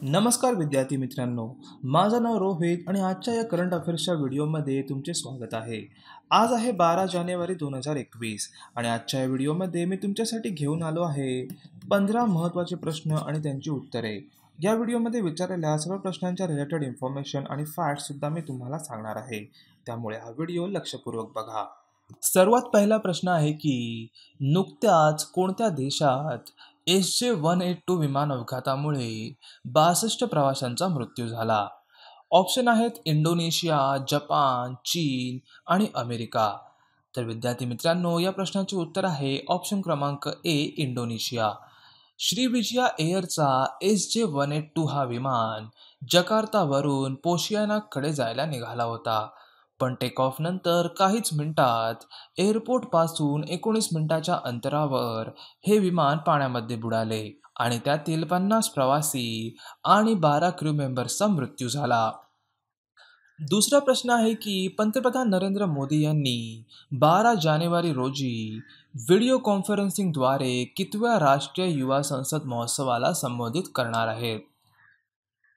नमस्कार विद्यार्थी मित्रांनो, माझं नाव रोहित आणि आजच्या या करंट अफेअर्सच्या व्हिडिओमध्ये तुमचे स्वागत आहे. आज आहे 12 जानेवारी 2021 आणि आजच्या या व्हिडिओमध्ये मी तुमच्यासाठी घेऊन आलो आहे 15 महत्त्वाचे प्रश्न आणि त्यांची उत्तरे. या व्हिडिओमध्ये विचारलेल्या सर्व प्रश्नांच्या रिलेटेड इन्फॉर्मेशन आणि फॅक्ट्ससुद्धा मी तुम्हाला सांगणार आहे. त्यामुळे हा व्हिडिओ लक्षपूर्वक बघा. सर्वात पहिला प्रश्न आहे की नुकत्याच कोणत्या देशात SJ-182 विमान अपघातामुळे 62 प्रवाशांचा मृत्यू झाला? ऑप्शन आहेत इंडोनेशिया, जपान, चीन आणि अमेरिका. तर विद्यार्थी मित्रांनो, या प्रश्नाचे उत्तर आहे ऑप्शन क्रमांक ए, इंडोनेशिया. श्रीविजया एअरचा SJ-182 हा विमान जकार्तावरून पोशियानाकडे जायला निघाला होता. पण टेक ऑफ नंतर काहीच मिनिटात एअरपोर्टपासून 19 मिनिटाच्या अंतरावर हे विमान पाण्यामध्ये बुडाले आणि त्यातील 50 प्रवासी आणि 12 क्रू मेंबर्सचा मृत्यू झाला. दुसरा प्रश्न आहे की पंतप्रधान नरेंद्र मोदी यांनी 12 जानेवारी रोजी व्हिडिओ कॉन्फरन्सिंगद्वारे कितव्या राष्ट्रीय युवा संसद महोत्सवाला संबोधित करणार आहेत?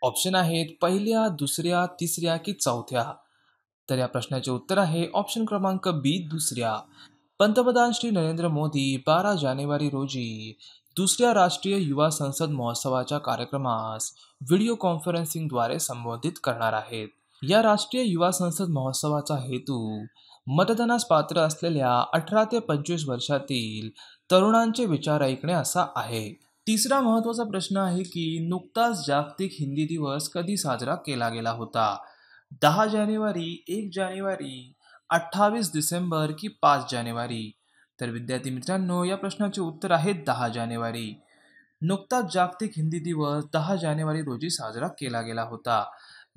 ऑप्शन आहेत पहिल्या, दुसऱ्या, तिसऱ्या की चौथ्या. तर या प्रश्नाचे उत्तर आहे ऑप्शन क्रमांक बी, दुसऱ्या. पंतप्रधान श्री नरेंद्र मोदी 12 जानेवारी रोजी दुसऱ्या राष्ट्रीय युवा संसद महोत्सवाच्या कार्यक्रमास व्हिडिओ कॉन्फरन्सिंगद्वारे संबोधित करणार आहेत. या राष्ट्रीय युवा संसद महोत्सवाचा हेतू मतदानास पात्र असलेल्या 18 ते 25 वर्षातील तरुणांचे विचार ऐकणे असा आहे. तिसरा महत्त्वाचा प्रश्न आहे की नुकताच जागतिक हिंदी दिवस कधी साजरा केला गेला होता? 10 जानेवारी, 1 जानेवारी, 28 डिसेंबर की 5 जानेवारी? तर विद्यार्थी मित्रांनो, या प्रश्नाचे उत्तर आहे 10 जानेवारी. नुकताच जागतिक हिंदी दिवस 10 जानेवारी रोजी साजरा केला गेला होता.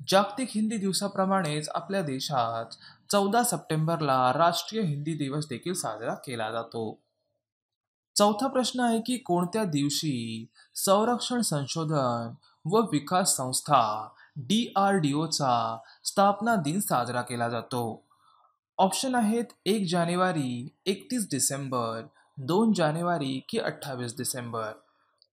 जागतिक हिंदी दिवसाप्रमाणेच आपल्या देशात 14 सप्टेंबरला राष्ट्रीय हिंदी दिवस देखील साजरा केला जातो. चौथा प्रश्न आहे की कोणत्या दिवशी संरक्षण संशोधन व विकास संस्था DRDOचा स्थापना दिन साजरा केला जातो? ऑप्शन आहेत 1 जानेवारी, 31 डिसेंबर, 2 जानेवारी की 28 डिसेंबर?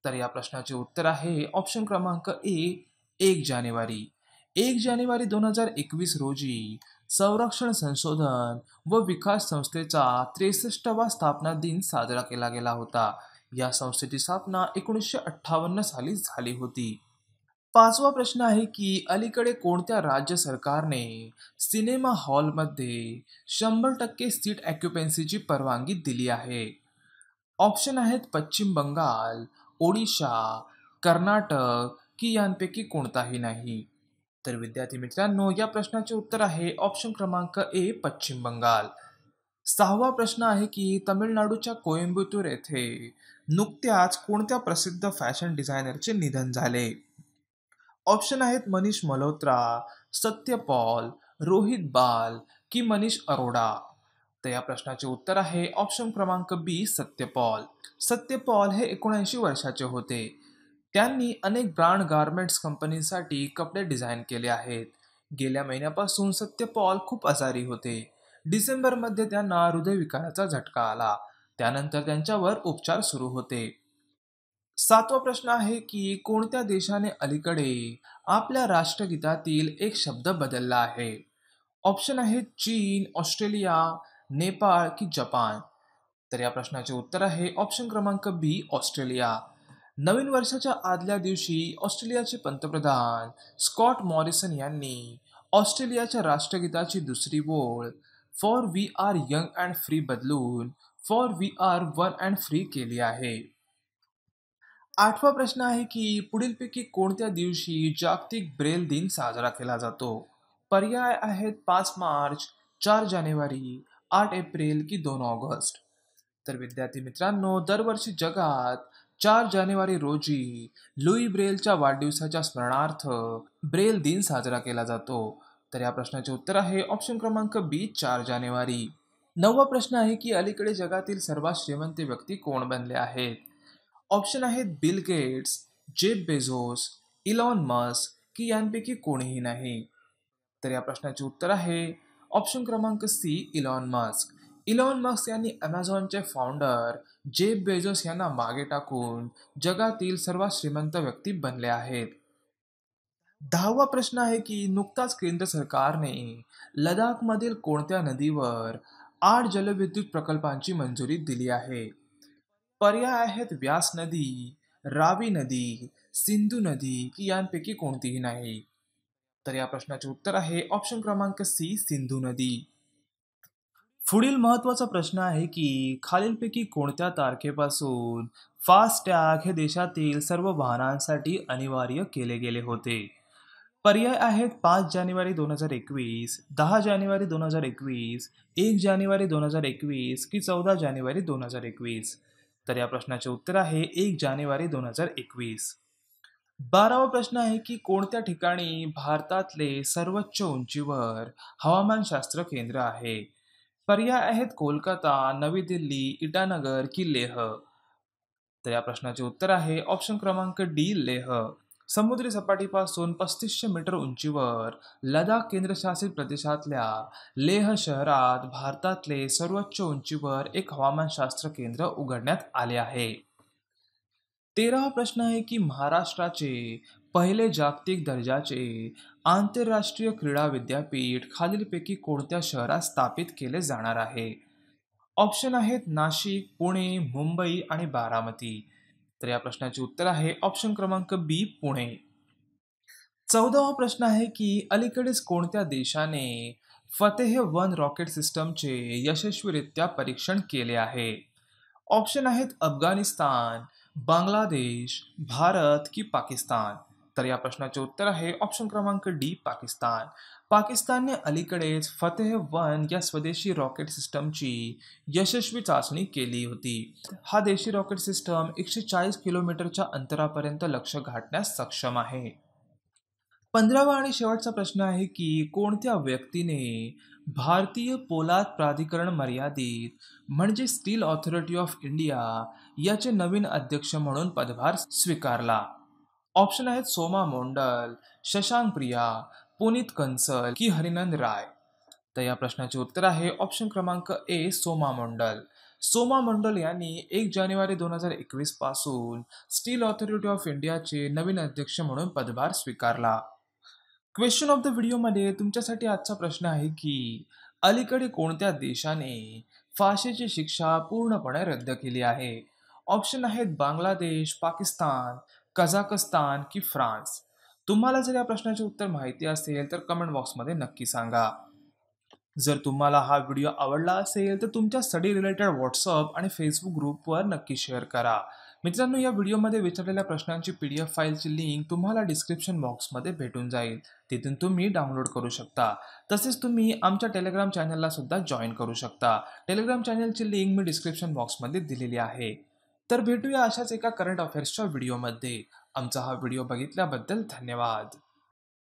तर या प्रश्नाचे उत्तर आहे ऑप्शन क्रमांक ए, 1 जानेवारी. 1 जानेवारी 2021 रोजी संरक्षण संशोधन व विकास संस्थेचा 63वा स्थापना दिन साजरा केला गेला होता. या संस्थेची स्थापना 1958 साली झाली होती. पाचवा प्रश्न आहे की अलीकडे कोणत्या राज्य सरकारने सिनेमा हॉलमध्ये 100% सीट ऑक्युपन्सीची परवानगी दिली आहे? ऑप्शन आहेत पश्चिम बंगाल, ओडिशा, कर्नाटक की यांपैकी कोणताही नाही? तर विद्यार्थी मित्रांनो, या प्रश्नाचे उत्तर आहे ऑप्शन क्रमांक ए, पश्चिम बंगाल. सहावा प्रश्न आहे की तमिळनाडूच्या कोइंबतूर येथे नुकत्याच कोणत्या प्रसिद्ध फॅशन डिझायनरचे निधन झाले? ऑप्शन आहेत मनीष मल्होत्रा, सत्य पॉल, रोहित बाल की मनीष अरोडा? तर या प्रश्नाचे उत्तर आहे ऑप्शन क्रमांक बी, सत्य पॉल. सत्य पॉल हे 79 वर्षाचे होते. त्यांनी अनेक ब्रँड गारमेंट्स कंपनीसाठी कपडे डिझाईन केले आहेत. गेल्या महिन्यापासून सत्य पॉल खूप आजारी होते. डिसेंबरमध्ये त्यांना हृदयविकाराचा झटका आला. त्यानंतर त्यांच्यावर उपचार सुरू होते. सातवा प्रश्न आहे की कोणत्या देशाने अलीकडे आपल्या राष्ट्रगीतातील एक शब्द बदलला आहे? ऑप्शन आहेत चीन, ऑस्ट्रेलिया, नेपाळ की जपान? तर या प्रश्नाचे उत्तर आहे ऑप्शन क्रमांक बी, ऑस्ट्रेलिया. नवीन वर्षाच्या आदल्या दिवशी ऑस्ट्रेलियाचे पंतप्रधान स्कॉट मॉरिसन यांनी ऑस्ट्रेलियाच्या राष्ट्रगीताची दुसरी ओळ for we are young and free बदलून for we are one and free केली आहे. आठवा प्रश्न आहे की पुढीलपैकी कोणत्या दिवशी जागतिक ब्रेल दिन साजरा केला जातो? पर्याय आहेत 5 मार्च, 4 जानेवारी, 8 एप्रिल की 2 ऑगस्ट? तर विद्यार्थी मित्रांनो, दरवर्षी जगात 4 जानेवारी रोजी लुई ब्रेलच्या वाढदिवसाच्या स्मरणार्थ ब्रेल दिन साजरा केला जातो. तर या प्रश्नाचे उत्तर आहे ऑप्शन क्रमांक बी, 4 जानेवारी. नववा प्रश्न आहे की अलीकडे जगातील सर्वात श्रीमंत व्यक्ती कोण बनले आहेत? ऑप्शन आहेत Bill Gates, Jeff Bezos, Elon Musk की यांपैकी कोणीही नाही? तर या प्रश्नाचे उत्तर आहे ऑप्शन क्रमांक C, Elon Musk. Elon Musk यांनी अमेझॉनचे फाउंडर जेफ बेझोस यांना मागे टाकून जगातील सर्वात श्रीमंत व्यक्ती बनले आहेत. 10वा प्रश्न आहे की नुकताच केंद्र सरकारने लडाखमधील कोणत्या नदीवर 8 जलविद्युत प्रकल्पांची मंजुरी दिली आहे? पर्याय आहेत व्यास नदी, रावी नदी, सिंधू नदी की यांपैकी कोणतीही नाही. तर या प्रश्नाचे उत्तर आहे ऑप्शन क्रमांक सी, सिंधू नदी. पुढील महत्त्वाचा प्रश्न आहे की खालीलपैकी कोणत्या तारखेपासून फास्टॅग हे देशातील सर्व वाहनांसाठी अनिवार्य केले गेले होते? पर्याय आहेत 5 जानेवारी 2021, 10 जानेवारी 2021, 1 जानेवारी 2021 की 14 जानेवारी 2021. तर या प्रश्नाचे उत्तर आहे 1 जानेवारी 2021. 12वा प्रश्न आहे की कोणत्या ठिकाणी भारतातले सर्वोच्च उंचीवर हवामानशास्त्र केंद्र आहे? पर्याय आहेत कोलकाता, नवी दिल्ली, इटानगर की लेह. तर या प्रश्नाचे उत्तर आहे ऑप्शन क्रमांक डी, लेह. समुद्री सपाटीपासून 3500 मीटर उंचीवर लडाख केंद्रशासित प्रदेशातल्या लेह शहरात भारतातले सर्वोच्च उंचीवर एक हवामानशास्त्र केंद्र उघडण्यात आले आहे. 13वा प्रश्न आहे की महाराष्ट्राचे पहिले जागतिक दर्जाचे आंतरराष्ट्रीय क्रीडा विद्यापीठ खालीलपैकी कोणत्या शहरात स्थापित केले जाणार आहे? ऑप्शन आहेत नाशिक, पुणे, मुंबई आणि बारामती. तर या प्रश्नाचे उत्तर आहे ऑप्शन क्रमांक बी, पुणे. 14वा प्रश्न आहे की अलीकडेच कोणत्या देशाने फतेह-1 रॉकेट सिस्टमचे यशस्वीरित्या परीक्षण केले आहे? ऑप्शन आहेत अफगाणिस्तान, बांगलादेश, भारत की पाकिस्तान. तर या प्रश्नाचे उत्तर आहे ऑप्शन क्रमांक डी, पाकिस्तान. पाकिस्तानने अलीकडेच फतेह-1 या स्वदेशी रॉकेट सिस्टमची यशस्वी चाचणी केली होती. हा देशी रॉकेट सिस्टम 140 किलोमीटरच्या अंतरापर्यंत लक्ष्य गाठण्यास सक्षम आहे. 15वा आणि शेवटचा प्रश्न आहे की कोणत्या व्यक्तीने भारतीय पोलाद प्राधिकरण मर्यादित म्हणजे स्टील ऑथॉरिटी ऑफ इंडिया याचे नवीन अध्यक्ष म्हणून पदभार स्वीकारला? ऑप्शन आहेत सोमा मोंडल, शशांक प्रिया, पुनीत कंसल की हरिनंद राय. तर या प्रश्नाचे उत्तर आहे ऑप्शन क्रमांक ए, सोमा मंडल. सोमा मंडल यांनी 1 जानेवारी 2021 पासून स्टील ऑथॉरिटी ऑफ इंडियाचे नवीन अध्यक्ष म्हणून पदभार स्वीकारला. क्वेश्चन ऑफ द व्हिडिओमध्ये तुमच्यासाठी आजचा प्रश्न आहे की अलीकडे कोणत्या देशाने फाशीची शिक्षा पूर्णपणे रद्द केली आहे? ऑप्शन आहेत बांगलादेश, पाकिस्तान, कझाकस्तान की फ्रान्स. तुम्हाला जर या प्रश्नाचे उत्तर माहिती असेल तर कमेंट बॉक्समध्ये नक्की सांगा. जर तुम्हाला हा व्हिडिओ आवडला असेल तर तुमच्या स्टडी रिलेटेड व्हॉट्सअप आणि फेसबुक ग्रुपवर नक्की शेअर करा. मित्रांनो, या व्हिडिओमध्ये विचारलेल्या प्रश्नांची PDF फाईलची लिंक तुम्हाला डिस्क्रिप्शन बॉक्समध्ये भेटून जाईल. तिथून तुम्ही डाउनलोड करू शकता. तसेच तुम्ही आमच्या टेलिग्राम चॅनलला सुद्धा जॉईन करू शकता. टेलिग्राम चॅनलची लिंक मी डिस्क्रिप्शन बॉक्समध्ये दिलेली आहे. तर भेटूया अशाच एका करंट अफेअर्सच्या व्हिडिओमध्ये. आमचा हा व्हिडिओ बघितल्याबद्दल धन्यवाद.